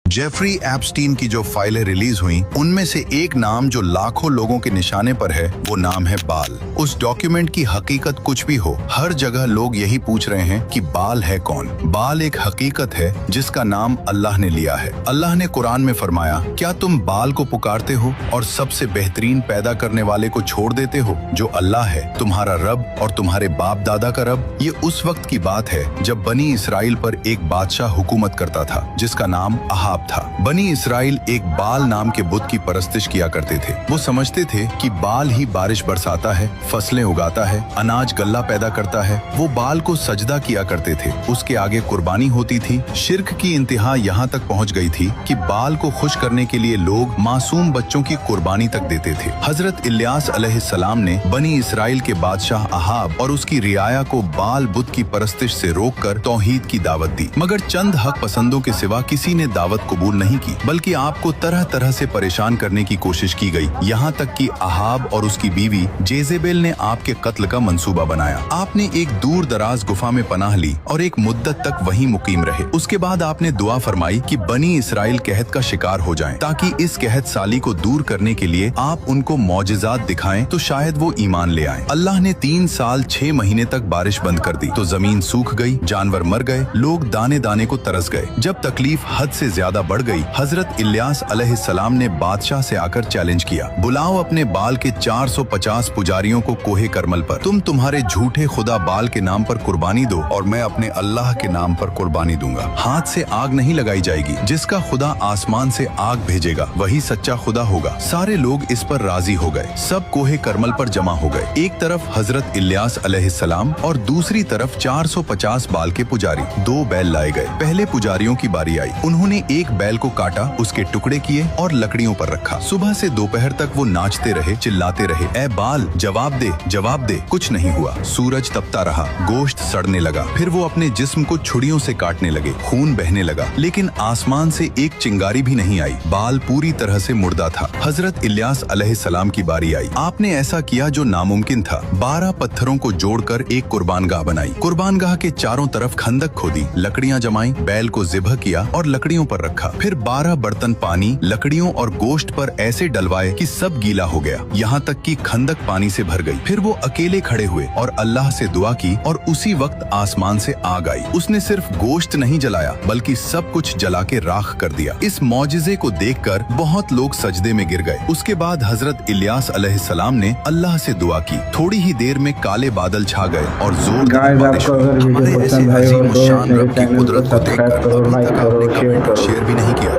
Jeffrey Epstein की जो फाइलें रिलीज हुई उनमें से एक नाम जो लाखों लोगों के निशाने पर है वो नाम है बाल। उस डॉक्यूमेंट की हकीकत कुछ भी हो, हर जगह लोग यही पूछ रहे हैं कि बाल है कौन। बाल एक हकीकत है जिसका नाम अल्लाह ने लिया है। अल्लाह ने कुरान में फरमाया, क्या तुम बाल को पुकारते हो और सबसे बेहतरीन पैदा करने वाले को छोड़ देते हो जो अल्लाह है, तुम्हारा रब और तुम्हारे बाप दादा का रब। ये उस वक्त की बात है जब बनी इसराइल पर एक बादशाह हुकूमत करता था जिसका नाम अहाब था। बनी इसराइल एक बाल नाम के बुत की परस्तिश किया करते थे। वो समझते थे कि बाल ही बारिश बरसाता है, फसलें उगाता है, अनाज गल्ला पैदा करता है। वो बाल को सजदा किया करते थे, उसके आगे कुर्बानी होती थी। शिर्क की इंतहा यहाँ तक पहुँच गई थी कि बाल को खुश करने के लिए लोग मासूम बच्चों की कुर्बानी तक देते थे। हजरत इलियास अलैहिस्सलाम ने बनी इसराइल के बादशाह अहाब और उसकी रियाया को बाल बुत की परस्तिश से रोककर तौहीद की दावत दी, मगर चंद हक पसंदों के सिवा किसी ने दावत कबूल नहीं की, बल्कि आपको तरह तरह से परेशान करने की कोशिश की गई। यहाँ तक कि अहाब और उसकी बीवी जेजेबेल ने आपके कत्ल का मंसूबा बनाया। आपने एक दूर दराज गुफा में पनाह ली और एक मुद्दत तक वहीं मुकीम रहे। उसके बाद आपने दुआ फरमाई कि बनी इसराइल कहत का शिकार हो जाएं, ताकि इस कहत साली को दूर करने के लिए आप उनको मौजिज़ात दिखाएं तो शायद वो ईमान ले आएं। अल्लाह ने 3 साल 6 महीने तक बारिश बंद कर दी तो जमीन सूख गई, जानवर मर गए, लोग दाने दाने को तरस गए। जब तकलीफ हद से ज्यादा बढ़ गई, हजरत इलियास अलैहिस्सलाम ने बादशाह से आकर चैलेंज किया, बुलाओ अपने बाल के 450 पुजारियों को कोहे करमल पर। तुम्हारे झूठे खुदा बाल के नाम पर कुर्बानी दो और मैं अपने अल्लाह के नाम पर कुर्बानी दूंगा। हाथ से आग नहीं लगाई जाएगी, जिसका खुदा आसमान से आग भेजेगा वही सच्चा खुदा होगा। सारे लोग इस पर राजी हो गए। सब कोहे करमल पर जमा हो गए। एक तरफ हजरत इलियास अलैहिस्सलाम और दूसरी तरफ 450 बाल के पुजारी। 2 बैल लाए गए। पहले पुजारियों की बारी आई। उन्होंने एक बैल को काटा, उसके टुकड़े किए और लकड़ियों पर रखा। सुबह से दोपहर तक वो नाचते रहे, चिल्लाते रहे, ए बाल जवाब दे, जवाब दे। कुछ नहीं हुआ। सूरज तपता रहा, गोश्त सड़ने लगा। फिर वो अपने जिस्म को छुरियों से काटने लगे, खून बहने लगा, लेकिन आसमान से एक चिंगारी भी नहीं आई। बाल पूरी तरह से मुर्दा था। हजरत इलियास अलैहिस्सलाम की बारी आई। आपने ऐसा किया जो नामुमकिन था। 12 पत्थरों को जोड़कर एक कुर्बानगाह बनाई। कुर्बानगाह के चारों तरफ खंदक खोदी, लकड़ियां जमाई, बैल को ज़िबह किया और लकड़ियों पर रखा। फिर 12 बर्तन पानी लकड़ियों और गोश्त पर ऐसे डलवाए कि सब गीला हो गया, यहाँ तक कि खंदक पानी से भर गई। फिर वो अकेले खड़े हुए और अल्लाह से दुआ की और उसी वक्त आसमान से आग आई। उसने सिर्फ गोश्त नहीं जलाया बल्कि सब कुछ जला के राख कर दिया। इस मौजिजे को देखकर बहुत लोग सजदे में गिर गए। उसके बाद हजरत इलियास अलैहिस्सलाम ने अल्लाह से दुआ की। थोड़ी ही देर में काले बादल छा गए और जोरदार बारिश हुई। हमारे ऐसे अजीम शान रब की कुदरत को देखकर अभी तक आपने कमेंट और शेयर भी नहीं किया।